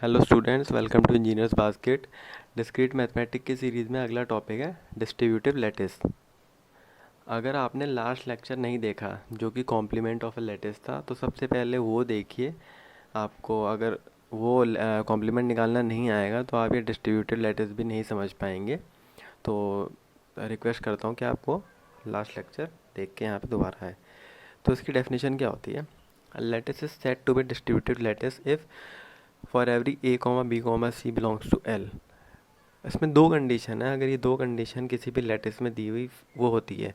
Hello students, welcome to Engineers Basket. Discrete mathematics की series में अगला टॉपिक है डिस्ट्रीब्यूटिव लैटिस। अगर आपने लास्ट लेक्चर नहीं देखा जो कि कॉम्प्लीमेंट ऑफ अ लैटिस था, तो सबसे पहले वो देखिए। आपको अगर वो कॉम्प्लीमेंट निकालना नहीं आएगा तो आप ये डिस्ट्रीब्यूटिव लैटिस भी नहीं समझ पाएंगे। तो रिक्वेस्ट करता हूँ कि आपको लास्ट लेक्चर देख के यहाँ पे दोबारा आए। तो इसकी डेफिनेशन क्या होती है? Lattice is said to be distributive lattice if for every A comma B comma C belongs to L. इसमें दो कंडीशन है। अगर ये दो कंडीशन किसी भी लैटिस में दी हुई वो होती है,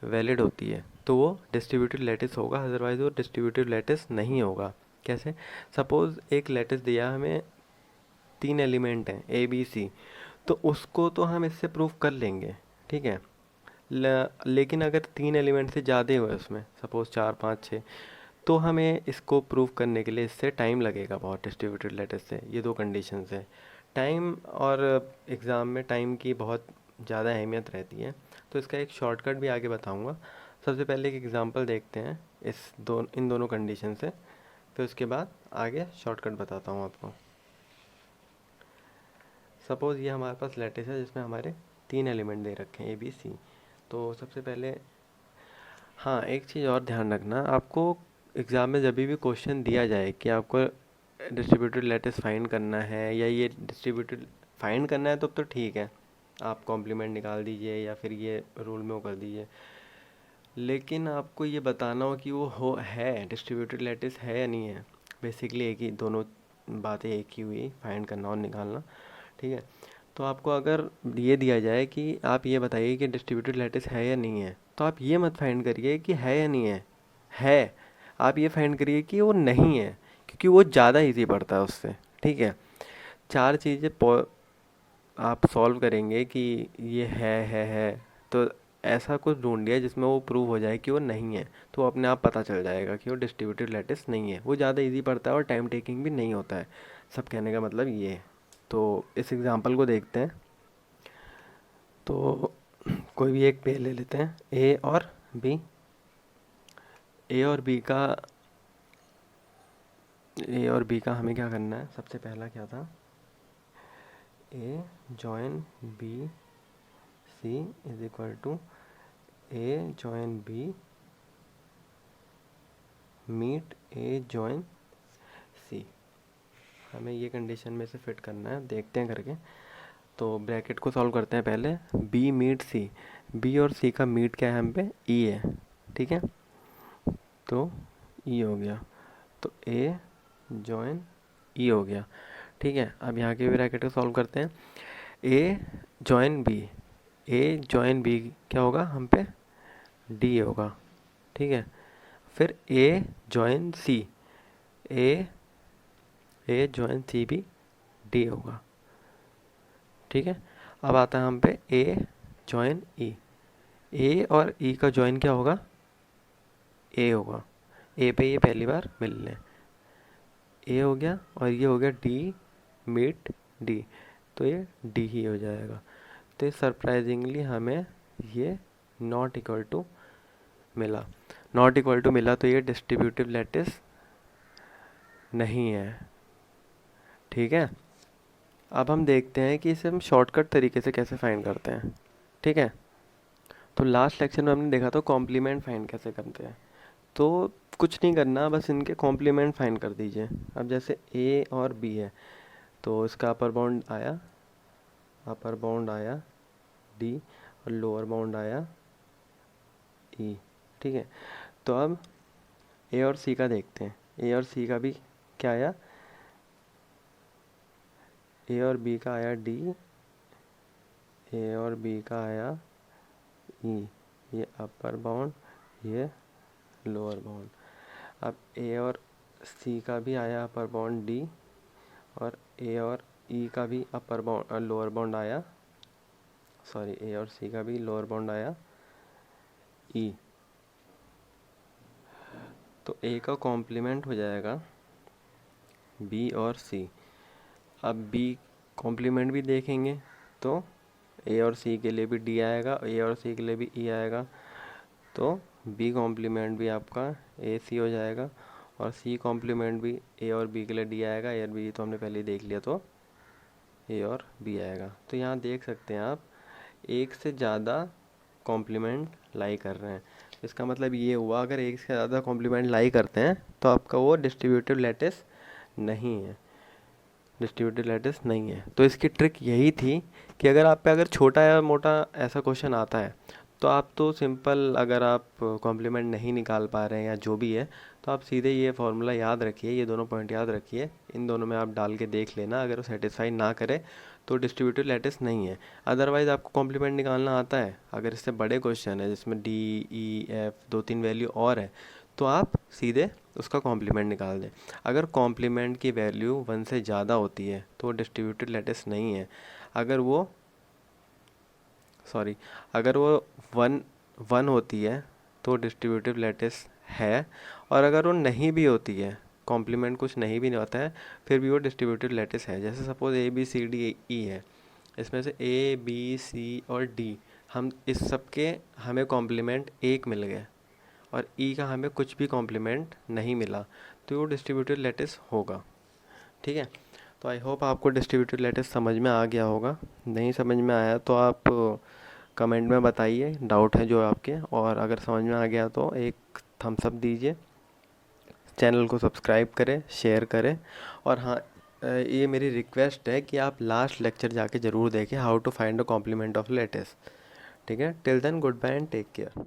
वैलिड होती है, तो वो डिस्ट्रीब्यूटिव लैटिस होगा, अदरवाइज वो डिस्ट्रीब्यूटिव लैटिस नहीं होगा। कैसे? सपोज़ एक लैटिस दिया हमें, तीन एलिमेंट हैं ए बी सी, तो उसको तो हम इससे प्रूफ कर लेंगे, ठीक है। लेकिन अगर तीन एलिमेंट से ज़्यादा हुए उसमें, सपोज़ चार पाँच छः, तो हमें इसको प्रूव करने के लिए इससे टाइम लगेगा बहुत, डिस्ट्रीब्यूटेड लैटिस से। ये दो कंडीशन है, टाइम और एग्ज़ाम में टाइम की बहुत ज़्यादा अहमियत रहती है। तो इसका एक शॉर्टकट भी आगे बताऊंगा। सबसे पहले एक एग्ज़ाम्पल देखते हैं इन दोनों कंडीशन से, फिर उसके बाद आगे शॉर्टकट बताता हूँ आपको। सपोज़ ये हमारे पास लैटिस है जिसमें हमारे तीन एलिमेंट दे रखे हैं ए बी सी। तो सबसे पहले, हाँ, एक चीज़ और ध्यान रखना, आपको एग्ज़ाम में जब भी क्वेश्चन दिया जाए कि आपको डिस्ट्रीब्यूटेड लैटिस फाइंड करना है या ये डिस्ट्रीब्यूटेड फाइंड करना है, तो ठीक है, आप कॉम्प्लीमेंट निकाल दीजिए या फिर ये रूल में वो कर दीजिए। लेकिन आपको ये बताना हो कि वो हो है डिस्ट्रीब्यूटेड लैटिस है या नहीं है। बेसिकली एक ही, दोनों बातें एक ही हुई, फाइंड करना और निकालना, ठीक है। तो आपको अगर ये दिया जाए कि आप ये बताइए कि डिस्ट्रीब्यूटेड लैटिस है या नहीं है, तो आप ये मत फाइंड करिए कि है या नहीं है। आप ये फाइंड करिए कि वो नहीं है, क्योंकि वो ज़्यादा इजी पड़ता है उससे, ठीक है। चार चीज़ें आप सॉल्व करेंगे कि ये है, तो ऐसा कुछ ढूंढिए जिसमें वो प्रूव हो जाए कि वो नहीं है, तो अपने आप पता चल जाएगा कि वो डिस्ट्रीब्यूटेड लैटिस नहीं है। वो ज़्यादा इजी पड़ता है और टाइम टेकिंग भी नहीं होता है। सब कहने का मतलब ये है। तो इस एग्ज़ाम्पल को देखते हैं। तो कोई भी एक पे ले लेते हैं, ए और बी। ए और बी का हमें क्या करना है? सबसे पहला क्या था? A join B C is equal to A join B meet A join C. हमें ये कंडीशन में से फिट करना है, देखते हैं करके। तो ब्रैकेट को सॉल्व करते हैं पहले। बी मीट सी, बी और सी का मीट क्या है हम पे? ई है, ठीक है। तो ई हो गया, तो ए जॉइन ई हो गया, ठीक है। अब यहाँ के ब्रैकेट को सॉल्व करते हैं। ए जॉइन बी, ए जॉइन बी क्या होगा हम पे? डी होगा, ठीक है। फिर ए जॉइन सी, ए ए जॉइन सी भी डी होगा, ठीक है। अब आता है हम पे ए जॉइन ई, ए और ई का जॉइन क्या होगा? ए होगा। ए पे ये पहली बार मिल लें, ए हो गया, और ये हो गया डी मीट डी, तो ये डी ही हो जाएगा। तो ये सरप्राइजिंगली हमें ये नॉट इक्वल टू मिला। नॉट इक्वल टू मिला, तो ये डिस्ट्रीब्यूटिव लैटिस नहीं है, ठीक है। अब हम देखते हैं कि इसे हम शॉर्टकट तरीके से कैसे फाइंड करते हैं, ठीक है। तो लास्ट लेक्चर में हमने देखा था कॉम्प्लीमेंट फाइंड कैसे करते हैं। तो कुछ नहीं करना, बस इनके कॉम्प्लीमेंट फाइंड कर दीजिए। अब जैसे ए और बी है, तो इसका अपर बाउंड आया डी और लोअर बाउंड आया ई, ठीक है। तो अब ए और सी का देखते हैं। ए और सी का भी क्या आया? ए और बी का आया डी, ए और बी का आया ई। ये अपर बाउंड, ये लोअर बाउंड। अब ए और सी का भी आया अपर बाउंड डी, और ए और ई का भी अपर बाउंड लोअर बाउंड आया, सॉरी, ए और सी का भी लोअर बाउंड आया ई। तो ए का कॉम्प्लीमेंट हो जाएगा बी और सी। अब बी कॉम्प्लीमेंट भी देखेंगे, तो ए और सी के लिए भी डी आएगा, ए और सी के लिए भी ई आएगा। तो बी कॉम्प्लीमेंट भी आपका ए सी हो जाएगा, और सी कॉम्प्लीमेंट भी ए और बी के लिए डी आएगा, ए और बी तो हमने पहले ही देख लिया, तो ए और बी आएगा। तो यहाँ देख सकते हैं आप एक से ज़्यादा कॉम्प्लीमेंट लाई कर रहे हैं। इसका मतलब ये हुआ अगर एक से ज़्यादा कॉम्प्लीमेंट लाई करते हैं तो आपका वो डिस्ट्रीब्यूटिव लैटिस नहीं है, डिस्ट्रीब्यूटिव लैटिस नहीं है। तो इसकी ट्रिक यही थी कि अगर आप पे अगर छोटा या मोटा ऐसा क्वेश्चन आता है तो आप तो सिंपल, अगर आप कॉम्प्लीमेंट नहीं निकाल पा रहे हैं या जो भी है, तो आप सीधे ये फार्मूला याद रखिए, ये दोनों पॉइंट याद रखिए, इन दोनों में आप डाल के देख लेना, अगर वो सेटिस्फाई ना करे तो डिस्ट्रीब्यूटिव लैटिस नहीं है। अदरवाइज़ आपको कॉम्प्लीमेंट निकालना आता है, अगर इससे बड़े क्वेश्चन है जिसमें डी ई एफ 2-3 वैल्यू और है तो आप सीधे उसका कॉम्प्लीमेंट निकाल दें। अगर कॉम्प्लीमेंट की वैल्यू 1 से ज़्यादा होती है तो वो डिस्ट्रीब्यूटिव लैटिस नहीं है। अगर वो अगर वो 1 होती है तो डिस्ट्रीब्यूटिव लैटिस है, और अगर वो नहीं भी होती है, कॉम्प्लीमेंट कुछ नहीं भी नहीं होता है, फिर भी वो डिस्ट्रीब्यूटिव लैटिस है। जैसे suppose A B C D E है, इसमें से ए बी सी और डी, हम इस सब के हमें कॉम्प्लीमेंट एक मिल गए और ई का हमें कुछ भी कॉम्प्लीमेंट नहीं मिला, तो वो डिस्ट्रीब्यूटिव लैटिस होगा। ठीक है, तो आई होप आपको डिस्ट्रीब्यूटिव लैटिस समझ में आ गया होगा। नहीं समझ में आया तो आप कमेंट में बताइए, डाउट है जो आपके, और अगर समझ में आ गया तो एक थम्स अप दीजिए, चैनल को सब्सक्राइब करें, शेयर करें। और हाँ, ये मेरी रिक्वेस्ट है कि आप लास्ट लेक्चर जाके ज़रूर देखें, how to find a complement of lattice. ठीक है, till then goodbye and take care.